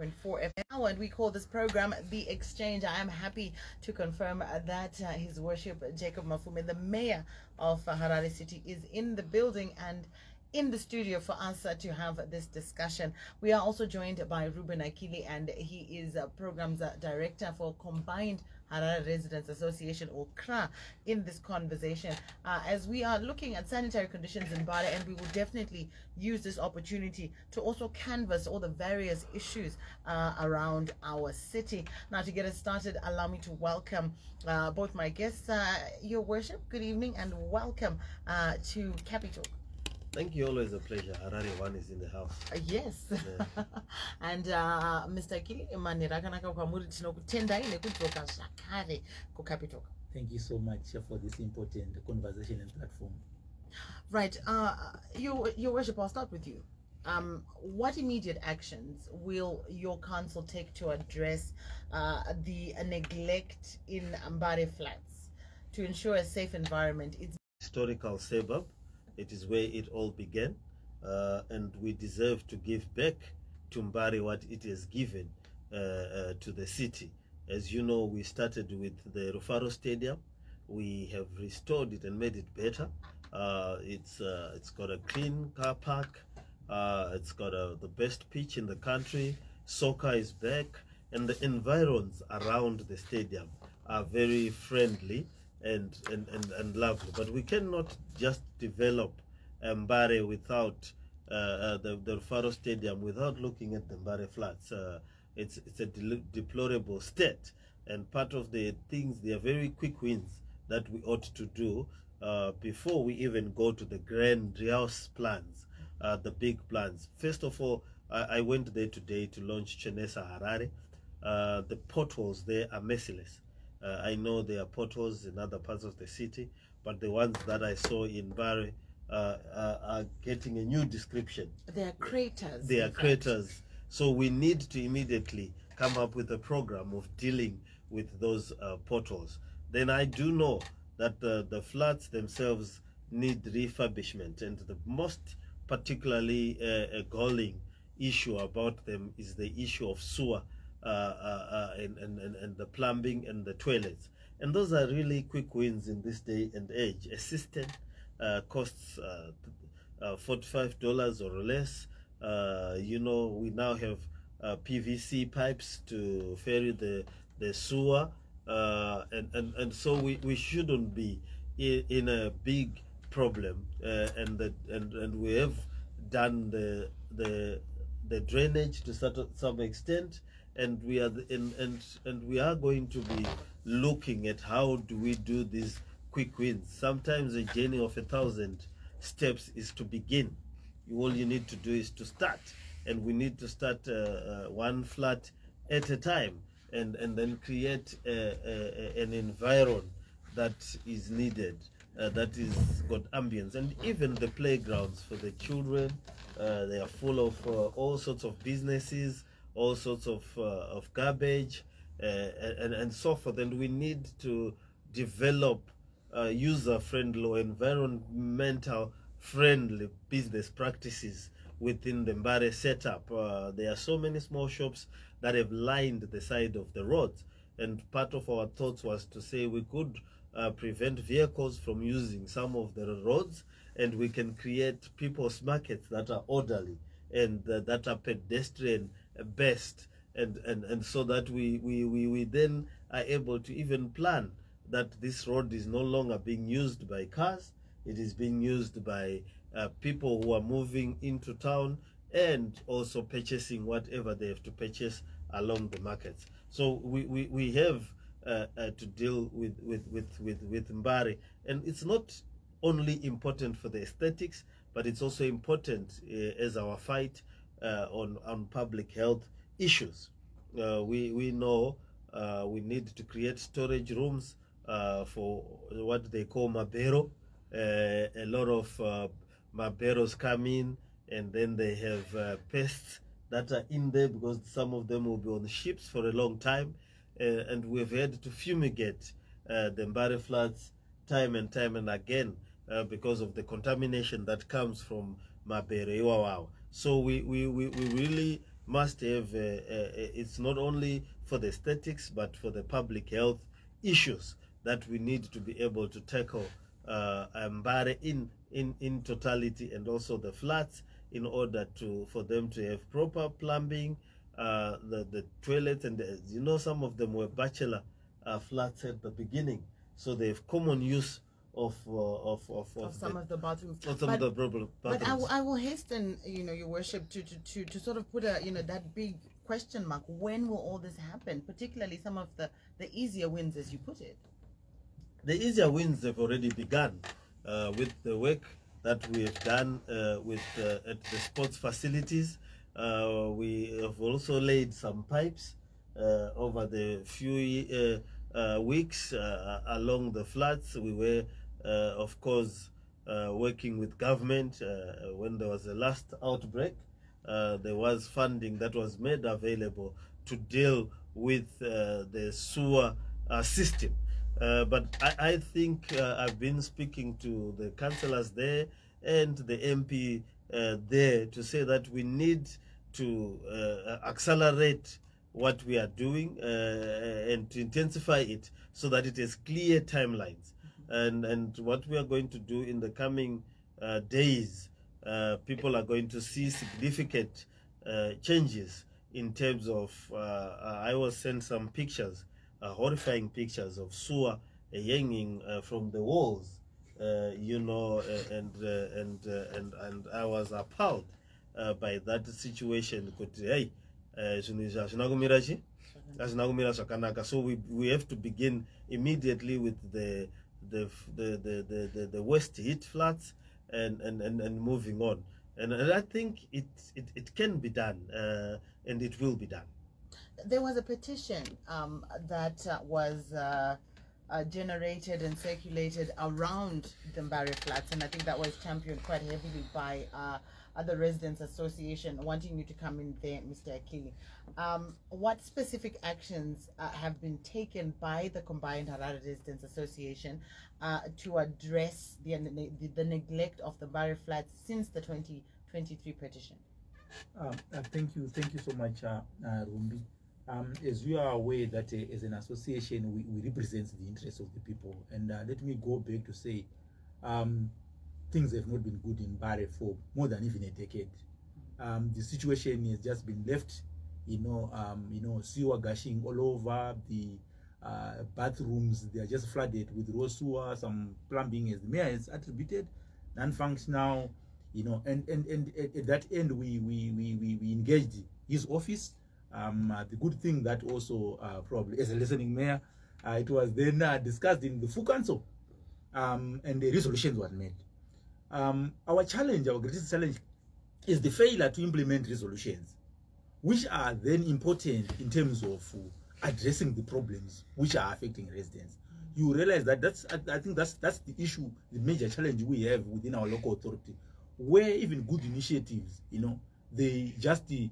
FM, and we call this program The Exchange. I am happy to confirm that His Worship Jacob Mafume, the mayor of Harare City, is in the building and in the studio for us to have this discussion. We are also joined by Rueben Akili, and he is programs director for Combined Harare Residents Association, or CRA, in this conversation as we are looking at sanitary conditions in Mbare, and we will definitely use this opportunity to also canvass all the various issues around our city. Now, to get us started, allow me to welcome both my guests. Your Worship, good evening and welcome to Capital. Thank you. Always a pleasure. Harare one is in the house. Yes. Yeah. And Mr. Akili, thank you so much for this important conversation and platform. Right. Your Worship, I'll start with you. What immediate actions will your council take to address the neglect in Mbare flats to ensure a safe environment? It's historical suburb. It is where it all began, and we deserve to give back to Mbare what it has given to the city. As you know, we started with the Rufaro Stadium. We have restored it and made it better. It's got a clean car park. It's got the best pitch in the country. Soccer is back, and the environs around the stadium are very friendly and lovely. But we cannot just develop Mbare without the Rufaro Stadium, without looking at the Mbare flats. It's a deplorable state, and part of the things, they are very quick wins that we ought to do before we even go to the grandiose plans, the big plans. First of all, I went there today to launch Chenesa Harare. The potholes there are merciless. I know there are potholes in other parts of the city, but the ones that I saw in Mbare are getting a new description. They are craters. They are craters. So we need to immediately come up with a program of dealing with those potholes. Then I do know that the flats themselves need refurbishment, and the most particularly galling issue about them is the issue of sewer and the plumbing and the toilets. And those are really quick wins in this day and age. A cistern costs $45 or less. You know, we now have PVC pipes to ferry the sewer, and so we shouldn't be in a big problem. And we have done the drainage to some extent, and we are and we are going to be looking at how do we do these quick wins. Sometimes a journey of 1,000 steps is to begin. All you need to do is to start, and we need to start one flat at a time, and then create an environment that is needed, that is got ambience. And even the playgrounds for the children, they are full of all sorts of businesses, all sorts of garbage, and so forth. And we need to develop user-friendly or environmental-friendly business practices within the Mbare setup. There are so many small shops that have lined the side of the roads, and part of our thoughts was to say we could prevent vehicles from using some of the roads, and we can create people's markets that are orderly and that are pedestrian best, and so that we then are able to even plan that this road is no longer being used by cars. It is being used by people who are moving into town and also purchasing whatever they have to purchase along the markets. So we have to deal with Mbare, and it's not only important for the aesthetics, but it's also important as our fight on public health issues. We know we need to create storage rooms for what they call Mabero. A lot of Maberos come in, and then they have pests that are in there because some of them will be on ships for a long time, and we've had to fumigate the Mbare floods time and again because of the contamination that comes from Mbare. So we really must have, it's not only for the aesthetics, but for the public health issues that we need to be able to tackle Mbare in totality, and also the flats, in order for them to have proper plumbing, the toilets, and some of them were bachelor flats at the beginning, so they have common use of some of the bathrooms. But I will hasten, your worship, to sort of put that big question mark. When will all this happen? Particularly some of the easier wins, as you put it. The easier wins have already begun with the work that we have done at the sports facilities. We have also laid some pipes over the few weeks along the flats. We were, of course, working with government. When there was the last outbreak, there was funding that was made available to deal with the sewer system. But I think I've been speaking to the councillors there and the MP there to say that we need to accelerate what we are doing and to intensify it, so that it has clear timelines. And what we are going to do in the coming days, people are going to see significant changes in terms of, I was sent some pictures, horrifying pictures of sewer hanging from the walls, and I was appalled by that situation. So we have to begin immediately with the waste heat flats and moving on, and I think it can be done, and it will be done. There was a petition that was generated and circulated around the Mbare flats, and I think that was championed quite heavily by the Residents Association, wanting you to come in there, Mr. Akili. What specific actions have been taken by the combined Harare Residents Association to address the neglect of the Mbare flats since the 2023 petition? Thank you so much, Rumbi. As you are aware that as an association, we represent the interests of the people. And let me go back to say, things have not been good in Mbare for more than even a decade. The situation has just been left, sewer gushing all over. The bathrooms, they are just flooded with raw sewer. Some plumbing, as the mayor has attributed, non-functional. And at that end, we engaged his office. The good thing that also probably as a listening mayor, it was then discussed in the full council, and the resolutions were made. Our greatest challenge is the failure to implement resolutions, which are then important in terms of addressing the problems which are affecting residents. You realize that I think that's the issue, the major challenge we have within our local authority, where even good initiatives, they just, they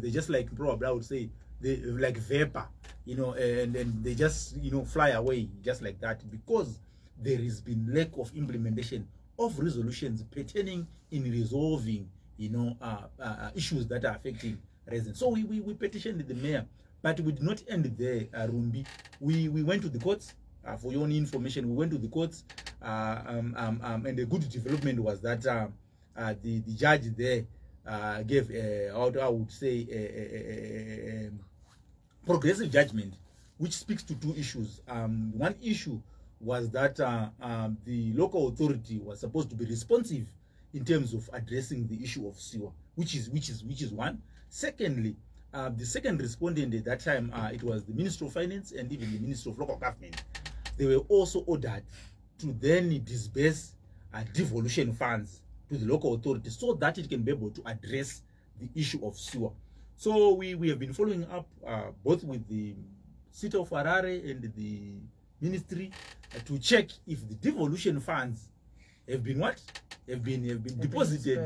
just like, probably I would say, they like vapor, and then they just, fly away just like that, because there has been lack of implementation of resolutions pertaining in resolving, issues that are affecting residents. So we petitioned the mayor, but we did not end there, Rumbi. We went to the courts. For your own information, we went to the courts, and the good development was that the judge there gave, I would say, a progressive judgment, which speaks to two issues. One issue was that the local authority was supposed to be responsive in terms of addressing the issue of sewer, which is one. Secondly, the second respondent at that time, it was the Minister of Finance and even the Minister of Local Government. They were also ordered to then disburse devolution funds to the local authority so that it can be able to address the issue of sewer. So we have been following up both with the city of Harare and the ministry to check if the devolution funds have been deposited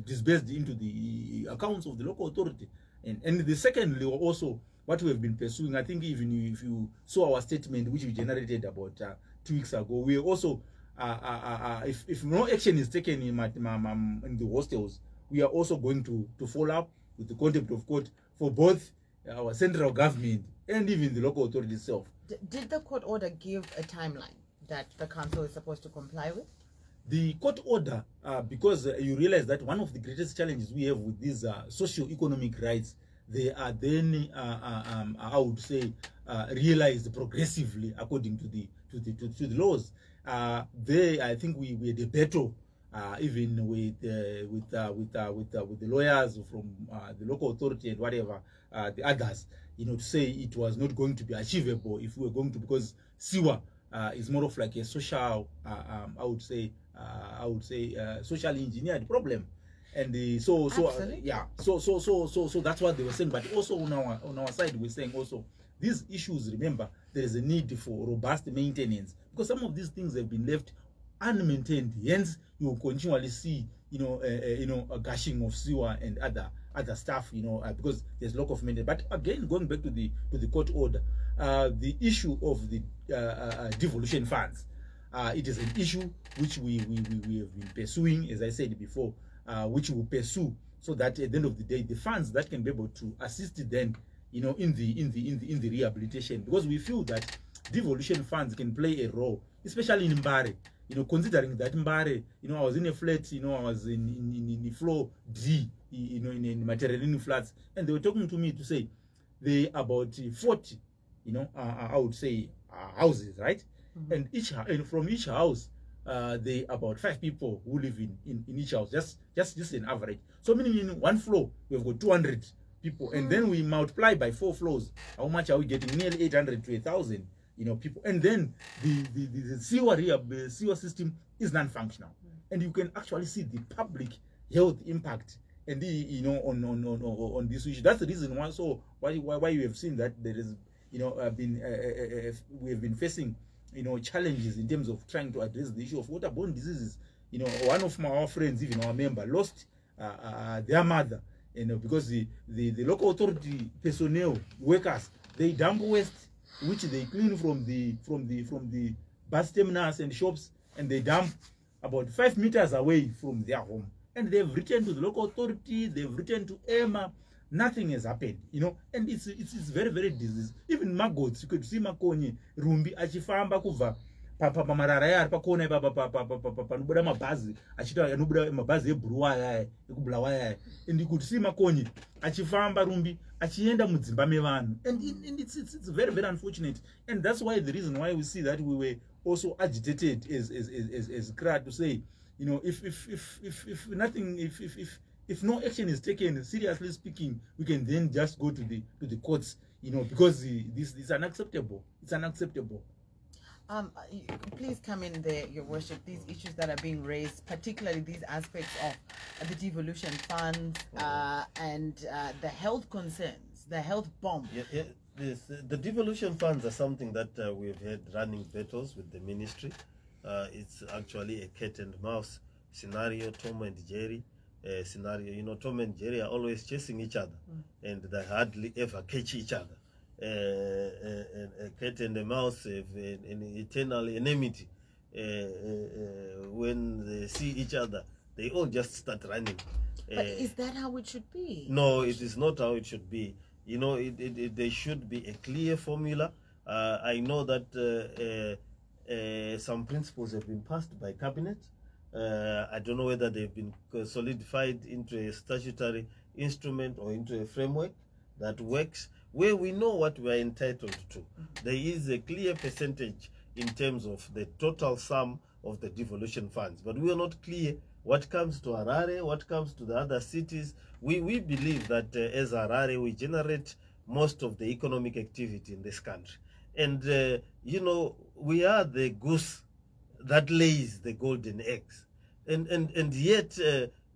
disbursed into the accounts of the local authority. And the secondly, also what we have been pursuing, I think even if you saw our statement which we generated about 2 weeks ago, we also if no action is taken in the hostels, we are also going to follow up with the contempt of court for both our central government and even the local authority itself. Did the court order give a timeline that the council is supposed to comply with? The court order, because you realize that one of the greatest challenges we have with these socio-economic rights, they are then, I would say, realized progressively according to the laws. I think we had a battle even with the lawyers from the local authority and whatever the others, to say it was not going to be achievable if we were going to, because SIWA is more of like a social, I would say, socially engineered problem, and so that's what they were saying. But also on our side, we're saying also these issues. Remember, there is a need for robust maintenance, because some of these things have been left unmaintained. Hence, you will continually see, a gushing of sewer and other stuff, because there's lack of maintenance. But again, going back to the court order, the issue of the devolution funds, it is an issue which we have been pursuing, as I said before, which we will pursue, so that at the end of the day, the funds that can be able to assist them, in the rehabilitation, because we feel that devolution funds can play a role, especially in Mbare. Considering that Mbare, I was in a flat, I was in the floor D, in material flats, and they were talking to me to say they about 40, I would say houses, right? Mm-hmm. And from each house, they about 5 people who live in each house, just an average. So meaning in one floor we've got 200 people, and then we multiply by 4 floors. How much are we getting? Nearly 800 to 1,000. People, and then the sewer system is non-functional, and you can actually see the public health impact, and on this issue. That's the reason why you have seen that there is, we have been facing, challenges in terms of trying to address the issue of waterborne diseases. One of our friends, even our member, lost their mother, because the local authority personnel, workers, they dump waste, which they clean from the bus terminals and shops, and they dump about 5 meters away from their home. And they've written to the local authority, they've written to EMA, nothing has happened, and it's very, very disease. Even maggots, you could see Makonye, Rumbi, Achifamba Kuva, Papa Marara, Pakone, Papa Mabazi, Achita, Nubra, Mabazi, Bruaya, Blawaya, and you could see Makonye, Achifamba Rumbi, Achienda Muzibamevan, and it's very, very unfortunate. And that's why the reason why we see that we were also agitated is crowd to say, if no action is taken, seriously speaking, we can then just go to the courts, because this is unacceptable. It's unacceptable. Please come in there, Your Worship. These issues that are being raised, particularly these aspects of the devolution funds and the health concerns, the health bomb. Yeah. The devolution funds are something that we've had running battles with the ministry. It's actually a cat and mouse scenario, Tom and Jerry scenario. Tom and Jerry are always chasing each other, and they hardly ever catch each other. A cat and a mouse have an eternal enmity. When they see each other, they all just start running. But is that how it should be? No, it is not how it should be. There should be a clear formula. I know that some principles have been passed by cabinet. I don't know whether they've been solidified into a statutory instrument or into a framework that works, where we know what we are entitled to. There is a clear percentage in terms of the total sum of the devolution funds, but we are not clear what comes to Harare, what comes to the other cities. We believe that as Harare, we generate most of the economic activity in this country. And, we are the goose that lays the golden eggs. And yet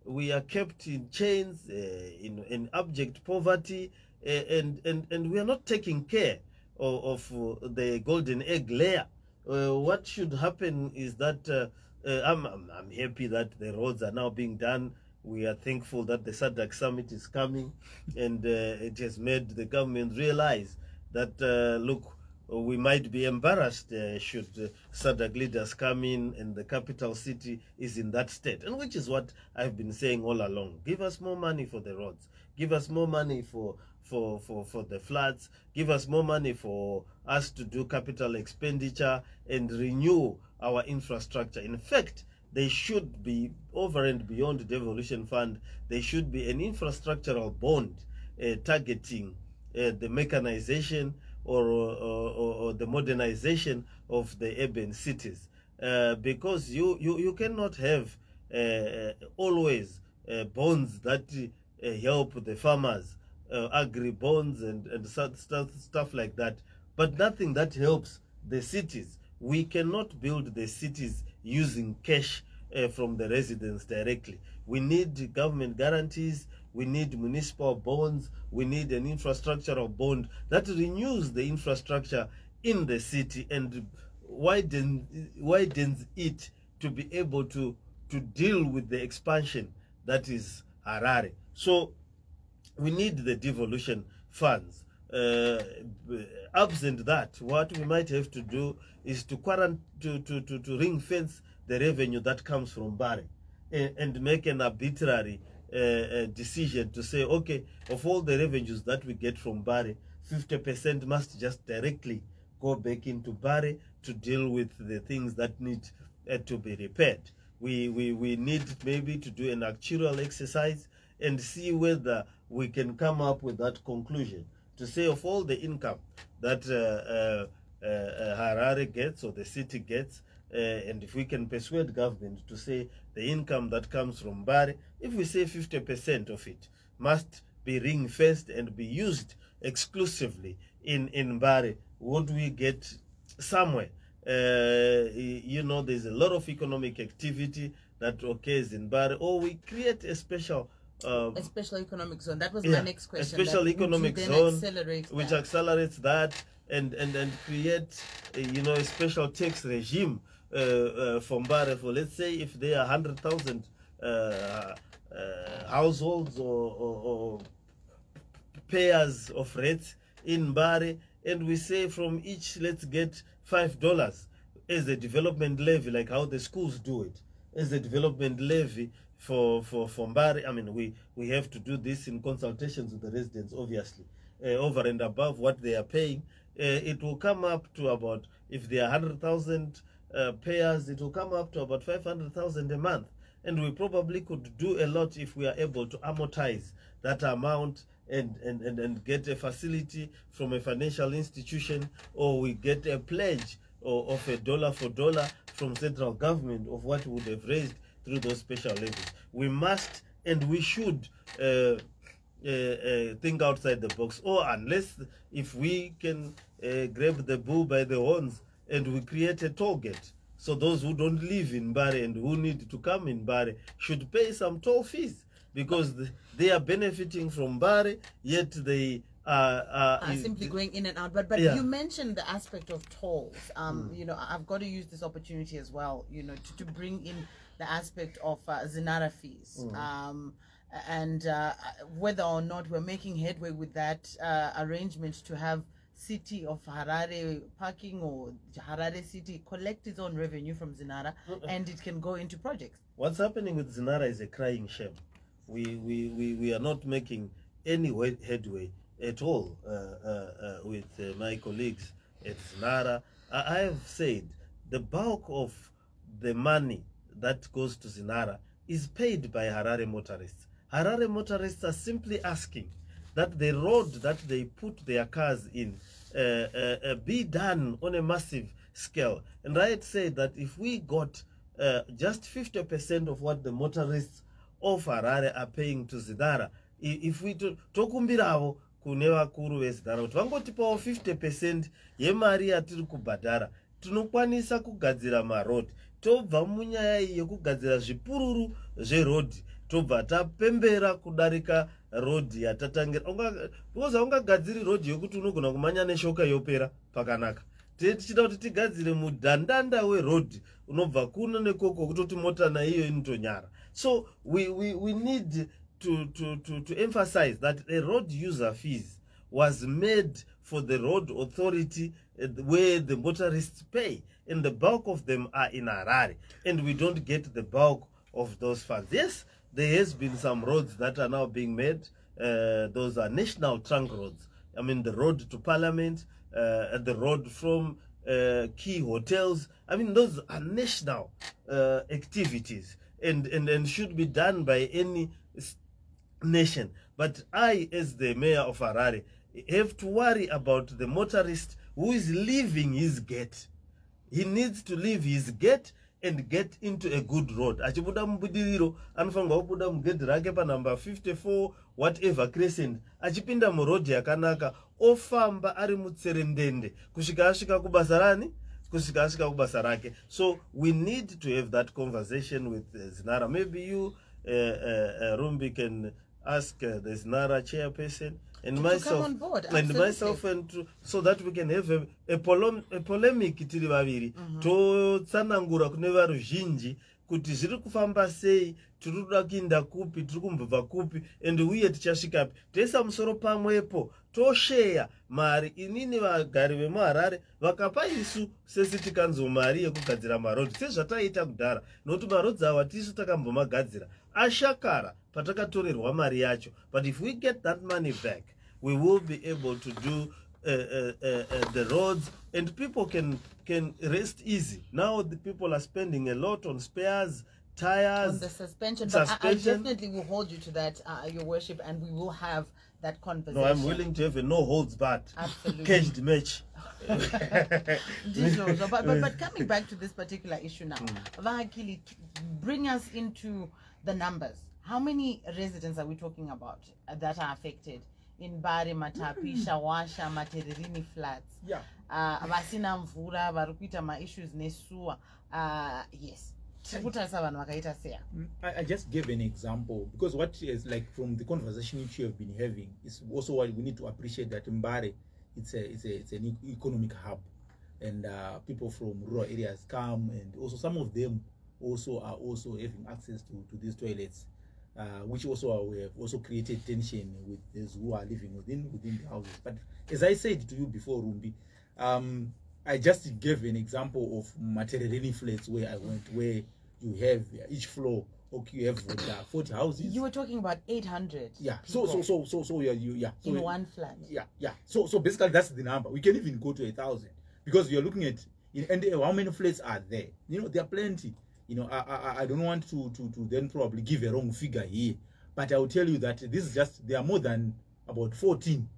we are kept in chains, in abject poverty, and we are not taking care of the golden egg layer. What should happen is that I'm happy that the roads are now being done. We are thankful that the SADC summit is coming, and it has made the government realize that, look, we might be embarrassed should SADC leaders come in and the capital city is in that state, and which is what I've been saying all along. Give us more money for the roads. Give us more money for the floods. Give us more money for us to do capital expenditure and renew our infrastructure. In fact, they should be, over and beyond the devolution fund, there should be an infrastructural bond targeting the mechanization or the modernization of the urban cities, because you cannot have always bonds that help the farmers, agri bonds and stuff like that, but nothing that helps the cities. We cannot build the cities using cash from the residents directly. We need government guarantees, we need municipal bonds, we need an infrastructural bond that renews the infrastructure in the city and widens it to be able to deal with the expansion that is Harare. So we need the devolution funds. Absent that, what we might have to do is to ring fence the revenue that comes from Mbare and make an arbitrary decision to say, okay, of all the revenues that we get from Mbare, 50% must just directly go back into Mbare to deal with the things that need to be repaired. We need maybe to do an actuarial exercise and see whether we can come up with that conclusion to say of all the income that Harare gets or the city gets, and if we can persuade government to say the income that comes from Mbare, if we say 50% of it must be ring-fenced and be used exclusively in Mbare, would we get somewhere? You know, there's a lot of economic activity that occurs in Mbare, or we create a special economic zone. That was my next question. A special economic zone which accelerates that and create you know, a special tax regime for Mbare, for, let's say, if there are 100,000 households or payers of rates in Mbare, and we say from each, let's get $5 as a development levy, like how the schools do it, as a development levy for Mbare. I mean, we have to do this in consultations with the residents, obviously, over and above what they are paying. It will come up to about, if there are 100,000 payers, it will come up to about 500,000 a month. And we probably could do a lot if we are able to amortize that amount and get a facility from a financial institution, or we get a pledge of $1 for dollar from central government of what we would have raised through those special levies. We must and we should think outside the box, or unless if we can grab the bull by the horns and we create a toll gate. So those who don't live in Mbare and who need to come in Mbare should pay some toll fees, because they are benefiting from Mbare, yet they are simply going in and out. But yeah, you mentioned the aspect of tolls. You know, I've got to use this opportunity as well, you know, to bring in the aspect of Zinara fees. And whether or not we're making headway with that arrangement to have City of Harare parking, or Harare City collect its own revenue from Zinara and it can go into projects. What's happening with Zinara is a crying shame. We are not making any headway at all with my colleagues at Zinara. I have said the bulk of the money that goes to Zinara is paid by Harare motorists. Harare motorists are simply asking that the road that they put their cars in be done on a massive scale. And I had said that if we got just 50% of what the motorists of Harare are paying to Zinara, if we tokumbiravo kune vakuru veZinara kuti vangotipawo 50% yemari yatiri kubhadhara, tinokwanisa kugadzira marodhi. Tobva munyaya yekugadzira zvipururu zverodhi, tobva tapembera kudarika rodhi yatatangira. Because haungagadziri rodhi yokuti unogona kumanya neshoka yopera pakanaka. Tichida kuti tigadzire mudhandanda werodhi unobva kuno nekoko kutoti mota naiyo inotonyara. So we need to emphasize that the road user fees was made for the road authority where the motorists pay, and the bulk of them are in Harare, and we don't get the bulk of those funds. Yes, there has been some roads that are now being made. Those are national trunk roads. I mean, the road to Parliament, the road from key hotels. I mean, those are national activities and should be done by any nation. But I, as the mayor of Harare, have to worry about the motorist who is leaving his gate. He needs to leave his gate and get into a good road. Achibuda mubudiriro anofanga kubuda mugedhi rake pa number 54 whatever crescent achipinda murodhi yakanaka ofamba ari mutserendende kusvika asvika kubasa rani kusvika asvika kubasa rake. So we need to have that conversation with Zinara. Maybe you Rumbi can ask the Zinara chairperson and myself on board, and myself, and so that we can have a polemic tiri vaviri to tsanangura kune varuzhinji kuti zviri kufamba sei, tiri kuda kuinda kupi, tiri kumbobva kupi, and uye tichasvikapi, toisa musoro pamwepo, tosheya mari. Inini vagari vemuHarare vakapa isu sesiti kanzo mari yekugadzira marodhi sezvataita kudhara, nokuti marodhi awa tisu takambomagadzira ashakara patakatorerwa mari yacho. But if we get that money back, we will be able to do the roads, and people can rest easy. Now the people are spending a lot on spares, tires, on the suspension. But I definitely will hold you to that, Your Worship, and we will have that conversation. No, I'm willing to have a no holds barred caged match. but coming back to this particular issue now, Akili, bring us into the numbers. How many residents are we talking about that are affected in Mbare, Matapi, Shawasha, Matererini flats? Yeah. Vasina mvura, varikuita ma issues nesuwa. Yes. I just gave an example because what is like from the conversation which you have been having is also what we need to appreciate, that Mbare it's an economic hub, and people from rural areas come, and also some of them also are also having access to these toilets, which also have also created tension with those who are living within the houses. But as I said to you before, Rumbi, I just gave an example of Matererini flats where I went, where you have each floor, okay, you have 40 houses. You were talking about 800. Yeah. So yeah. So in one flat. Yeah. So basically that's the number. We can even go to 1,000 because you're looking at and how many flats are there? You know, there are plenty. You know, I don't want to then probably give a wrong figure here, but I will tell you that this is just, there are more than about 14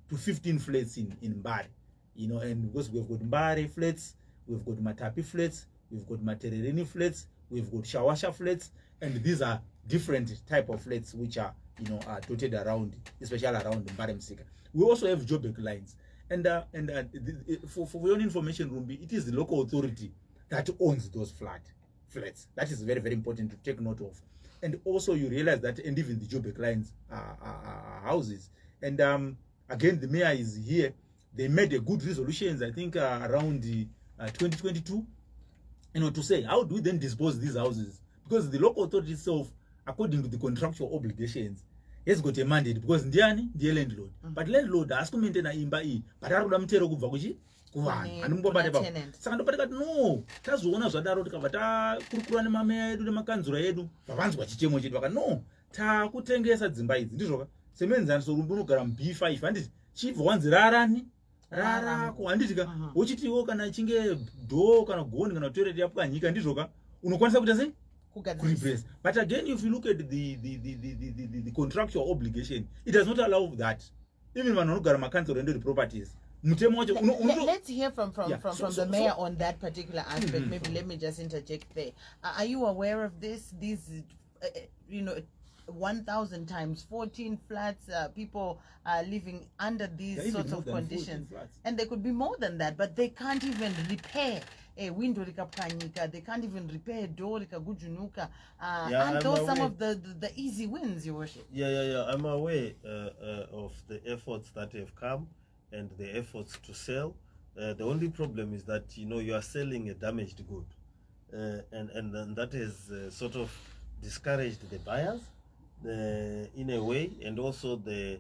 to 15 flats in Mbare. You know, and because we've got Mbare flats, we've got Matapi flats, we've got Matererini flats, we've got Shawasha flats, and these are different type of flats which are, you know, are dotted around, especially around Mbare Msika. We also have Joburg lines, and for your information, Rumbi, it is the local authority that owns those flats. That is very, very important to take note of. And also you realize that, and even the Joburg lines are houses. And again, the mayor is here. They made a good resolutions, I think, around the 2022, you know, to say how do we then dispose these houses, because the local authority itself, according to the contractual obligations, has got a mandate, because ndiani the landlord, but landlord has to maintain imba iyi, but akuda mutero kubva kuchi kuvanhu anombobata baba. Saka ndopatika no tazoona zvadaro tikabva takurukura nemameya edu nemakanzura edu vavanzwa chichemo chedu vaka no takutengesa dzimba idzi ndizvoka semenzaniso Rumbi unogara muB5 handiti chibva wanzi rarako handitika uchitiwo kana chinge dhoo kana goni kana toilet yapwanyika ndizvoka unokwanisa kuita sei kureplace. But again, if you look at the contractual obligation, it does not allow that. Even when you got council and the properties. Let's hear from the mayor on that particular aspect. Maybe let me just interject there. Are you aware of this? These, you know, 1,000 times 14 flats, people are living under these sorts of conditions, and there could be more than that, but they can't even repair a window likapkanyika, they can't even repair a door likagujunuka. And those some of the easy wins, Your Worship. Yeah. I'm aware of the efforts that have come and the efforts to sell. The only problem is that, you know, you are selling a damaged good, and that has sort of discouraged the buyers in a way, and also the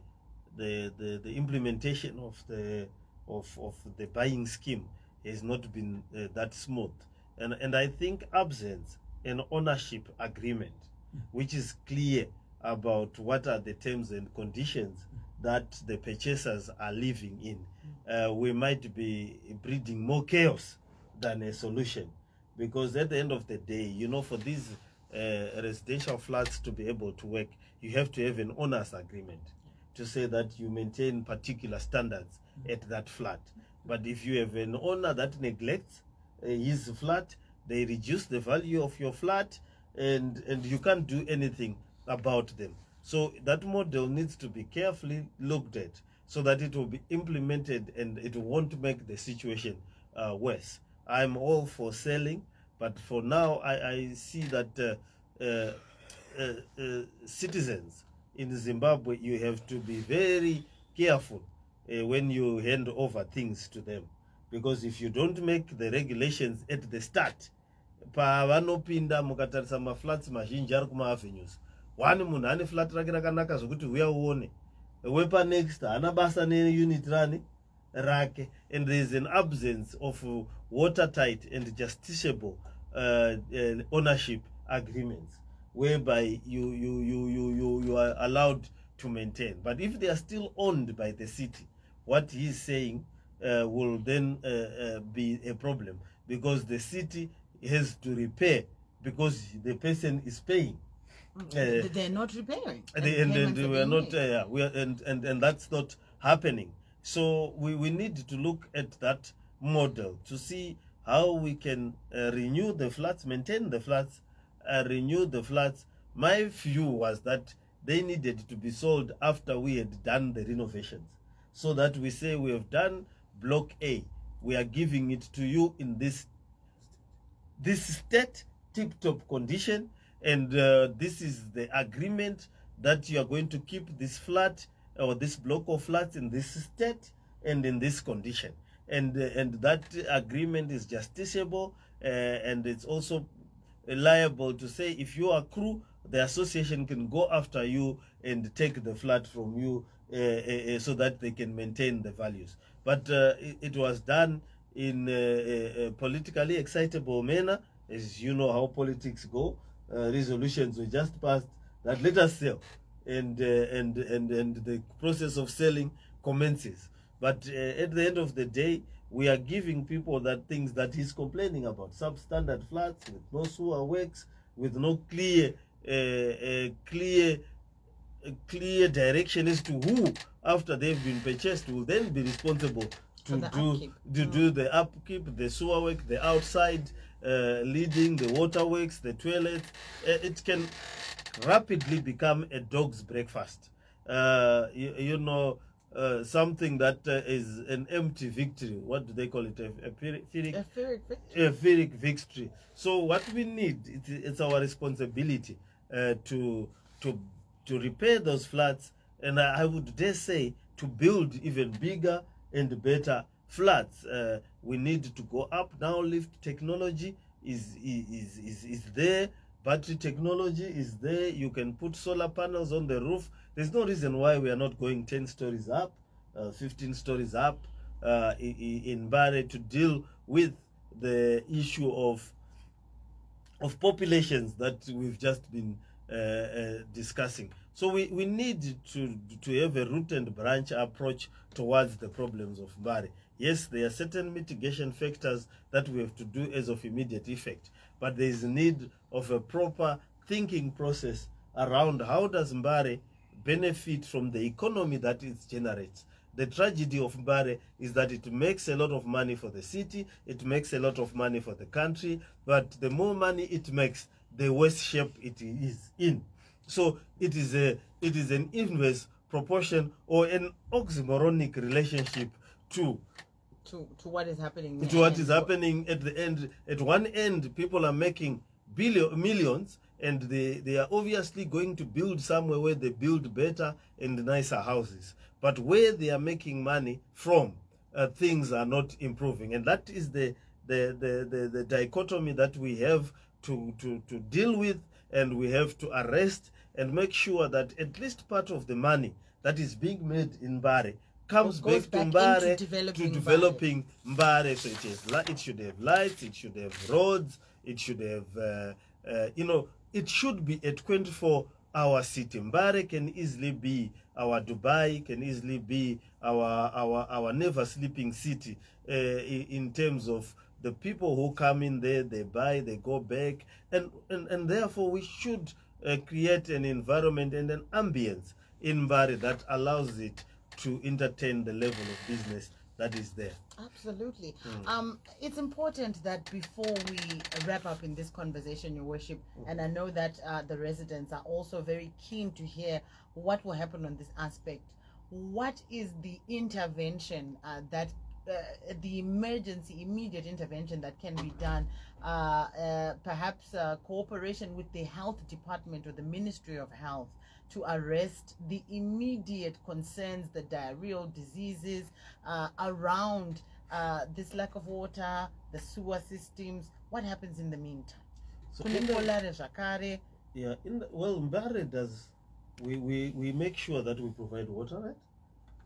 the implementation of the buying scheme has not been that smooth, and I think absence an ownership agreement which is clear about what are the terms and conditions that the purchasers are living in, we might be breeding more chaos than a solution, because at the end of the day, you know, for these residential flats to be able to work, you have to have an owner's agreement to say that you maintain particular standards at that flat. But if you have an owner that neglects his flat, they reduce the value of your flat, and you can't do anything about them. So that model needs to be carefully looked at so that it will be implemented and it won't make the situation worse. I'm all for selling, but for now I see that citizens in Zimbabwe, you have to be very careful when you hand over things to them, because if you don't make the regulations at the start, pavanopinda mukatarisa maflats mazhinji ari kuma-avenues, one munhu ane flat rake rakanaka zvokuti uya uone, wepa next haana basa neunit rake, and there is an absence of watertight and justiciable ownership agreements whereby you are allowed to maintain. But if they are still owned by the city, what he is saying will then be a problem, because the city has to repair because the person is paying. They're not repairing. And we are not, and that's not happening. So we need to look at that model to see how we can renew the flats, maintain the flats, renew the flats. My view was that they needed to be sold after we had done the renovations, so that we say we have done block A, we are giving it to you in this state, tip-top condition, and this is the agreement that you are going to keep this flat or this block of flats in this state and in this condition, and that agreement is justiciable, and it's also liable to say if you accrue, the association can go after you and take the flat from you so that they can maintain the values. But it was done in a politically excitable manner. As you know how politics go, resolutions were just passed that let us sell, and the process of selling commences. But at the end of the day, we are giving people that things that he's complaining about: substandard flats with no sewer works, with no clear direction as to who, after they've been purchased, will then be responsible to do the upkeep, the sewer work, the outside leading, the waterworks, the toilets. It can rapidly become a dog's breakfast. You know, something that is an empty victory. What do they call it? A Pyrrhic victory. So what we need, it's our responsibility to repair those flats, and I would dare say to build even bigger and better flats. We need to go up now. Lift technology is there. Battery technology is there. You can put solar panels on the roof. There's no reason why we are not going 10 stories up, 15 stories up in Mbare to deal with the issue of populations that we've just been discussing. So we need to have a root and branch approach towards the problems of Mbare. Yes, there are certain mitigation factors that we have to do as of immediate effect, but there is a need of a proper thinking process around how does Mbare benefit from the economy that it generates. The tragedy of Mbare is that it makes a lot of money for the city, it makes a lot of money for the country, but the more money it makes, the worse shape it is in. So it is an inverse proportion or an oxymoronic relationship to what is happening. To what is happening at the end. At one end, people are making millions, and they are obviously going to build somewhere where they build better and nicer houses. But where they are making money from, things are not improving, and that is the dichotomy that we have to deal with, and we have to arrest and make sure that at least part of the money that is being made in Mbare comes Goes back to back Mbare, into to developing Mbare. So it should have lights, it should have roads, it should have, you know, it should be a 24-hour city. Mbare can easily be our Dubai, can easily be our never sleeping city, in terms of the people who come in there, they buy, they go back, and therefore we should create an environment and an ambience in Mbare that allows it to entertain the level of business that is there. Absolutely. It's important that before we wrap up in this conversation, Your Worship, and I know that the residents are also very keen to hear what will happen on this aspect. What is the intervention that the emergency, immediate intervention that can be done? Perhaps cooperation with the health department or the Ministry of Health to arrest the immediate concerns, the diarrheal diseases around this lack of water, the sewer systems. What happens in the meantime? So well, Mbare does, we make sure that we provide water, right,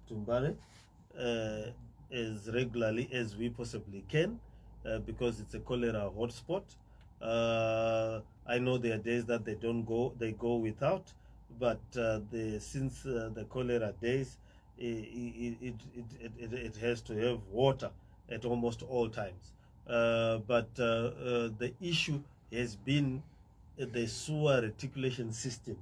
to Mbare as regularly as we possibly can, because it's a cholera hotspot. I know there are days that they go without, but since the cholera days, it has to have water at almost all times. But the issue has been the sewer reticulation system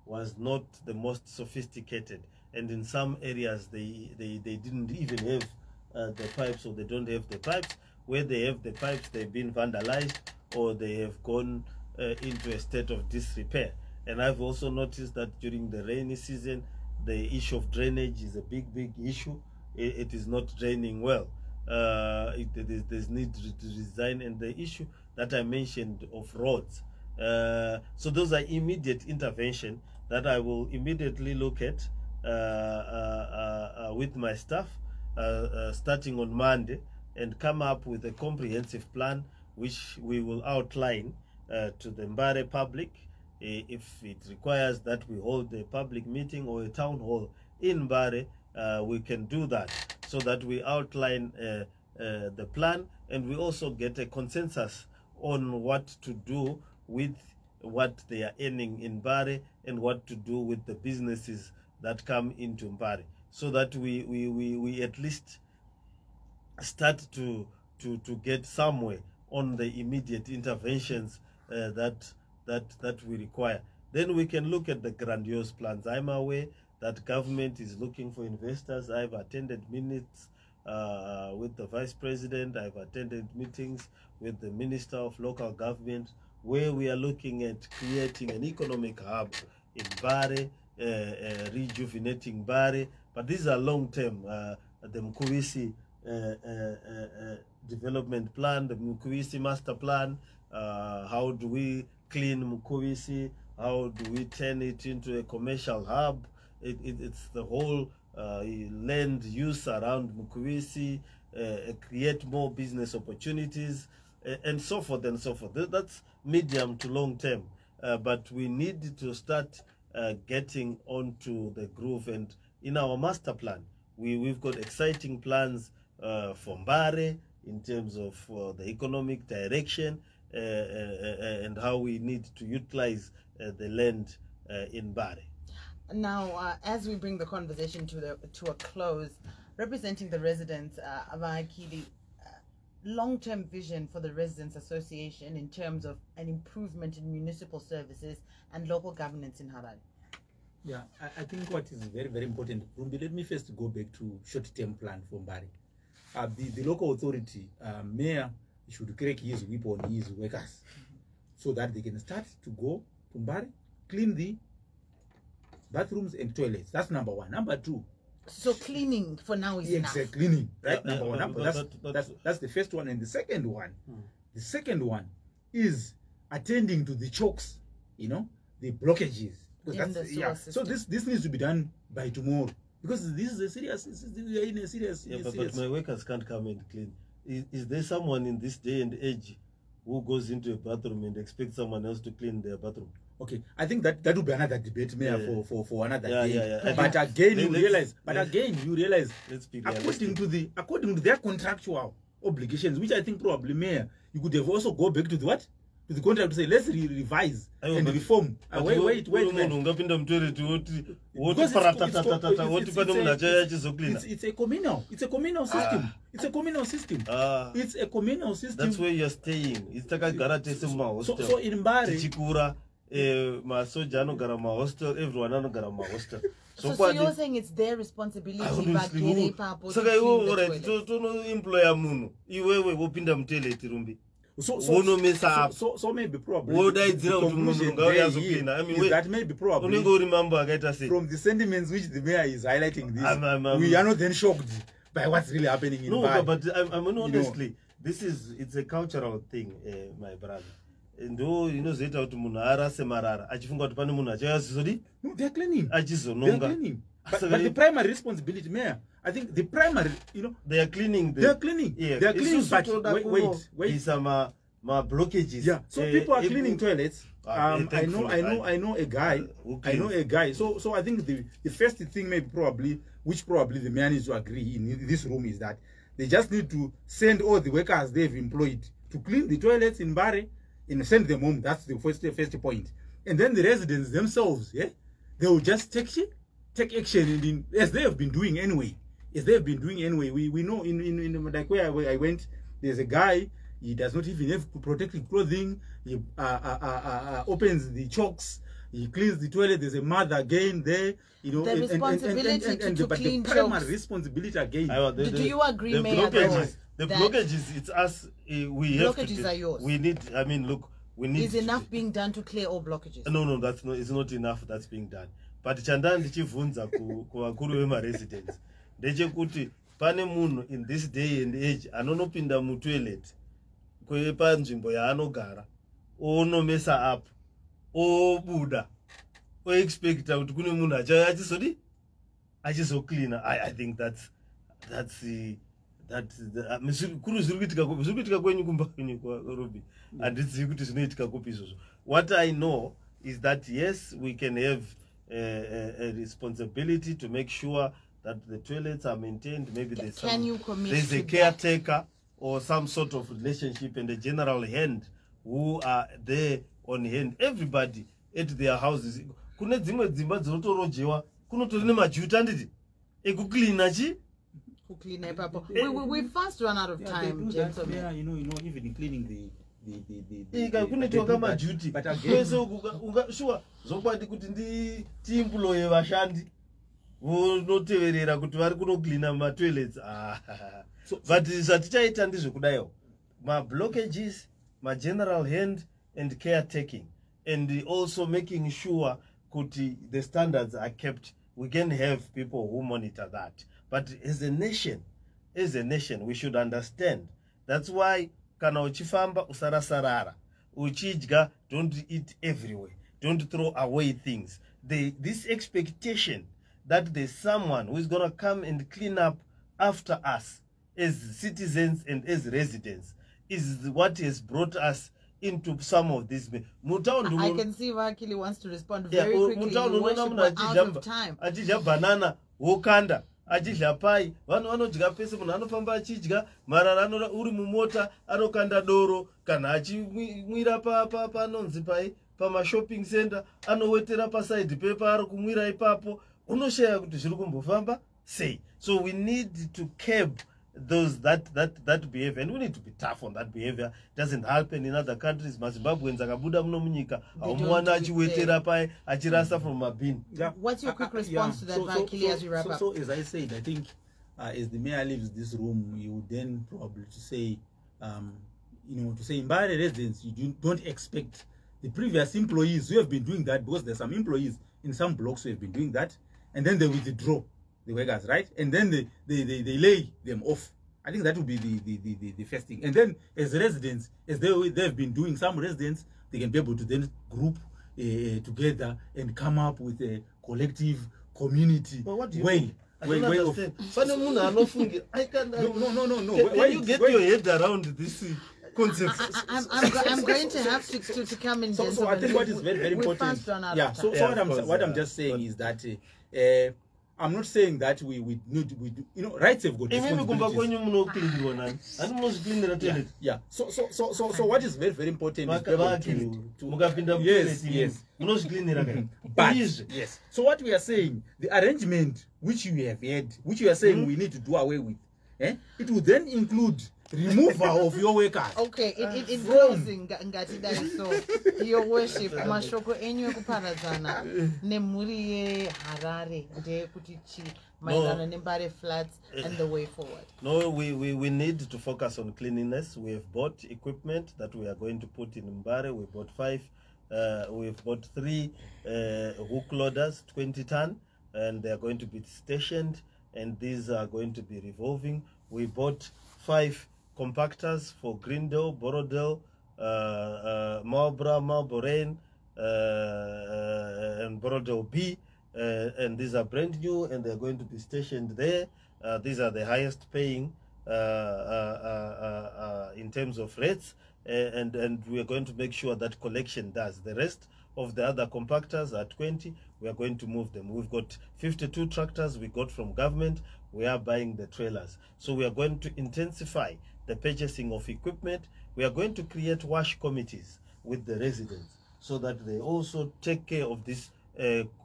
was not the most sophisticated, and in some areas they didn't even have the pipes, or they don't have the pipes. Where they have the pipes, they've been vandalized, or they have gone into a state of disrepair. And I've also noticed that during the rainy season, the issue of drainage is a big issue. It is not draining well. There's need to design, and the issue that I mentioned of roads. So those are immediate intervention that I will immediately look at with my staff, starting on Monday, and come up with a comprehensive plan which we will outline to the Mbare public. If it requires that we hold a public meeting or a town hall in Mbare, we can do that, so that we outline the plan, and we also get a consensus on what to do with what they are earning in Mbare, and what to do with the businesses that come into Mbare, so that we at least start to get somewhere on the immediate interventions that we require. Then we can look at the grandiose plans. I'm aware that government is looking for investors. I've attended meetings with the Vice President. I've attended meetings with the Minister of Local Government, where we are looking at creating an economic hub in Mbare, rejuvenating Mbare. But these are long-term. The Mkuwisi development plan, the Mkuwisi master plan. How do we clean Mkuwisi? How do we turn it into a commercial hub? It's the whole land use around Mkuwisi, create more business opportunities, and so forth and so forth. That's medium to long term, but we need to start getting onto the groove. And in our master plan, we've got exciting plans for Mbare in terms of the economic direction, and how we need to utilize the land in Mbare. Now, as we bring the conversation to a close, representing the residents of Akili, long-term vision for the Residents Association in terms of an improvement in municipal services and local governance in Harare. Yeah, I think what is very, very important, Rumbi, let me first go back to short-term plan for Mbare. The local authority, mayor, should crack his whip on his workers, so that they can start to go to Mbare, clean the bathrooms and toilets. That's number one. Number two. So cleaning for now is enough. Exactly, cleaning, right? Number one. That's the first one. And the second one, is attending to the chokes, the blockages. So this needs to be done by tomorrow, because this is a serious. We are in a serious. But my workers can't come and clean. Is there someone in this day and age who goes into a bathroom and expects someone else to clean their bathroom? Okay, I think that would be another debate, Mayor, for another day. Yeah. But again, you realize. Let's be according to their contractual obligations, which I think probably, Mayor, you could have also go back to the what? To the contract to say let's revise and reform. Wait. It's a communal. It's a communal system. It's a communal system. It's a communal system. That's where you're staying. It's like a garage. So in Mbare, masoja anogara mahostel, everyone anogara mahostel. So you're saying it's their responsibility bagere papo. Saka iwo alright to employer munhu. Iwewe wopinda mutoilet rumbi. So maybe probably that may be probably from the sentiments which the mayor is highlighting this. We are not then shocked by what's really happening in Mbare. But I mean honestly, it's a cultural thing, my brother. Ndo inozoita kuti munhu arase marara achifunga kuti pane munhu achayazizodi no, they're cleaning. Achizononga. But the primary responsibility, Mayor, I think the primary, they are cleaning. They're cleaning. Yeah. They're cleaning. But wait. These are my blockages. Yeah. So people are cleaning toilets. I know a guy. I know a guy. So I think the first thing maybe which probably the mayor needs to agree in this room is that they just need to send all the workers they've employed to clean the toilets in Mbare and send them home. That's the first point. And then the residents themselves, they will just take action as they have been doing anyway. We know in like where I went, there's a guy. He does not even have protective clothing. He opens the chokes. He cleans the toilet. There's a mother again there. The responsibility to clean the primary responsibility again. Do you agree, Mayor? The blockages, it's us. We have blockages are yours. We need. I mean, look. We need. Is enough being done to clear all blockages? No, that's not. It's not enough. That's being done. But chanda ndichivunza kuvakuru vema residents. Ndechekuti pane munhu in this day and age anonopinda mu toilet kwepa nzvimbo yaanogara onomesa up obuda oexpecta kuti kune munhu achizodi achizocleana. I think that's kuri zviri kuitika kwenyu kumba kwenyu kwaRuben. Handizivi kuti zvinoitika kupi izvozvo. What I know is that yes, we can have a responsibility to make sure that the toilets are maintained. Maybe there's a caretaker or some sort of relationship and a general hand who are there on hand. Everybody at their houses. Kune dzimwe dzimba dzinotorojewa kunotori nemajuta nditi ekucleana chi kucleana ipapo. We fast run out of time, gentlemen. Yeah, even cleaning the kunetoka majuti kwese sure zokwadi kuti tiemploye vashandi vonoteverera kuti vari kunocleana matoilets. But zvatichaita ndizvekudaiwo mablockages, general hand and caretaking, and also making sure kuti the standards are kept. We can have people who monitor that. But as a nation, we should understand. That's why kana uchifamba usarasarara, uchidya, don't eat everywhere, don't throw away things. This expectation that there's someone who is going to come and clean up after us as citizens and as residents is what has brought us into some of these. I can see Akili wants to respond very quickly. We're out of time. Achidya banana wokanda achidya pai vanodya pese munhu anofamba achidya marara uri mumota anokanda doro kana achimwira panonzi pai shopping center anowetera paside pepa ari kumwira ipapo unoshaya kuti zviri kumbofamba sei. So we need to curb that behavior, and we need to be tough on that behavior. It doesn't happen in other countries. Zimbabweans akabuda muno munyika aumwana achiwetera pai achirasa from a bin. What's your quick response to that, Akili, as we wrap up? So as I said, I think as the mayor leaves this room, you would then probably to say Mbare residents, you don't expect the previous employees who have been doing that, because there's some employees in some blocks who have been doing that, and then they withdraw the workers, right? And then they lay them off. I think that would be the first thing. And then as residents, as they've been doing, some residents, they can be able to then group together and come up with a collective community way. I understand. No. I can you get your head around this? I'm going to have to come in. So I think what is very, very important. Yeah. So what I'm just saying is that I'm not saying that we do, rights have got responsibilities. Yeah. So what is very, very important is yes. But yes. So what we are saying, the arrangement which you have had, which you are saying we need to do away with, it will then include removal of your workers. Okay, in closing, so your worship, mashoko enyu kuparadzana nemuri Harare de kutichi maidana nembare flats and the way forward. No, we need to focus on cleanliness. We have bought equipment that we are going to put in Mbare. We bought 5. We've bought 3 hook loaders, 20 ton, and they are going to be stationed, and these are going to be revolving. We bought 5 compactors for Greendale, Borodale, Mbare, and Borodale B, and these are brand new, and they're going to be stationed there. These are the highest paying in terms of rates, and we are going to make sure that collection does. The rest of the other compactors are 20. We are going to move them. We've got 52 tractors we got from government. We are buying the trailers. So we are going to intensify the purchasing of equipment. We are going to create wash committees with the residents so that they also take care of this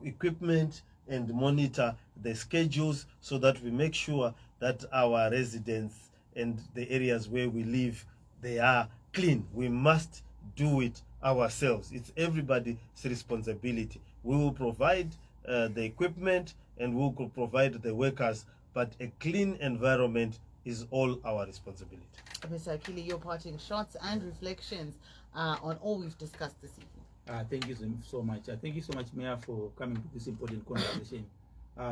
equipment and monitor the schedules, so that we make sure that our residents and the areas where we live, they are clean. We must do it ourselves. It's everybody's responsibility. We will provide the equipment and we will provide the workers, but a clean environment is all our responsibility. Mr. Akili, your parting shots and reflections on all we've discussed this evening. Thank you so much. Thank you so much, Mayor, for coming to this important conversation.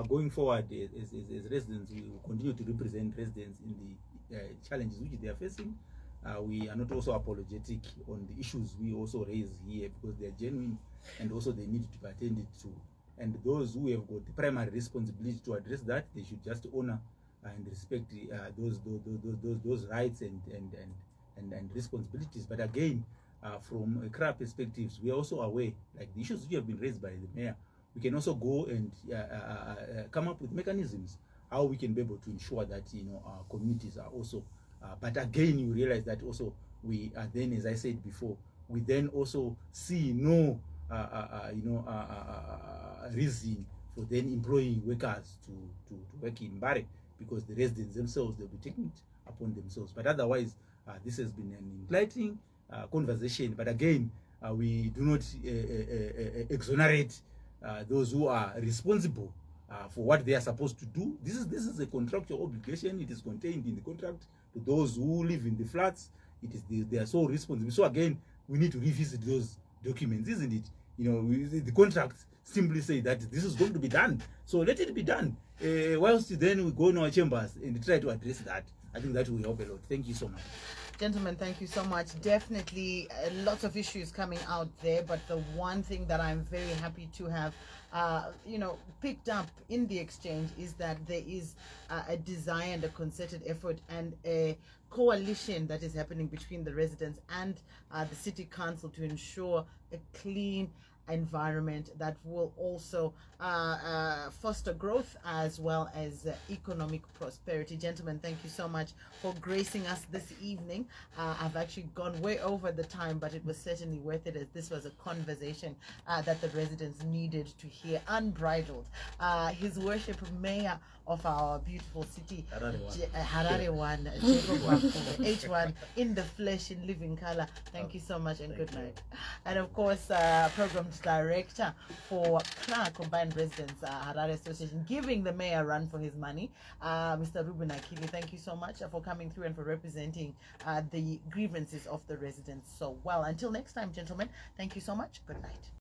Going forward, as residents, we will continue to represent residents in the challenges which they are facing. We are not also apologetic on the issues we also raise here, because they are genuine and also they need to be attended to. And those who have got the primary responsibility to address that, they should just honor and respect those rights and responsibilities. But again, from a CRA perspectives, we are also aware, like the issues which have been raised by the mayor, we can also go and come up with mechanisms how we can be able to ensure that our communities are also. But again, you realize that also we are then, as I said before, we then also see no reason for then employing workers to work in Mbare, because the residents themselves, they'll be taking it upon themselves. But otherwise, this has been an enlightening conversation. But again, we do not exonerate those who are responsible for what they are supposed to do. This is a contractual obligation. It is contained in the contract. To those who live in the flats, it is they are so responsible. So again, we need to revisit those documents, isn't it? The contract simply say that this is going to be done. So let it be done. Whilst then we go in our chambers and try to address that. I think that will help a lot. Thank you so much. Gentlemen, thank you so much. Definitely lots of issues coming out there, but the one thing that I'm very happy to have picked up in the exchange is that there is a desire and a concerted effort and a coalition that is happening between the residents and the city council to ensure a clean environment that will also foster growth as well as economic prosperity. Gentlemen, thank you so much for gracing us this evening. I've actually gone way over the time, but it was certainly worth it, as this was a conversation that the residents needed to hear unbridled. His Worship Mayor of our beautiful city, Harare one, Jacob Mafume, H1 in the flesh, in living color. Thank you so much and good night. And of course, Program Director for CRA, Combined Residents Harare Association, giving the mayor a run for his money, Mr. Rueben Akili. Thank you so much for coming through and for representing the grievances of the residents so well. Until next time, gentlemen, thank you so much. Good night.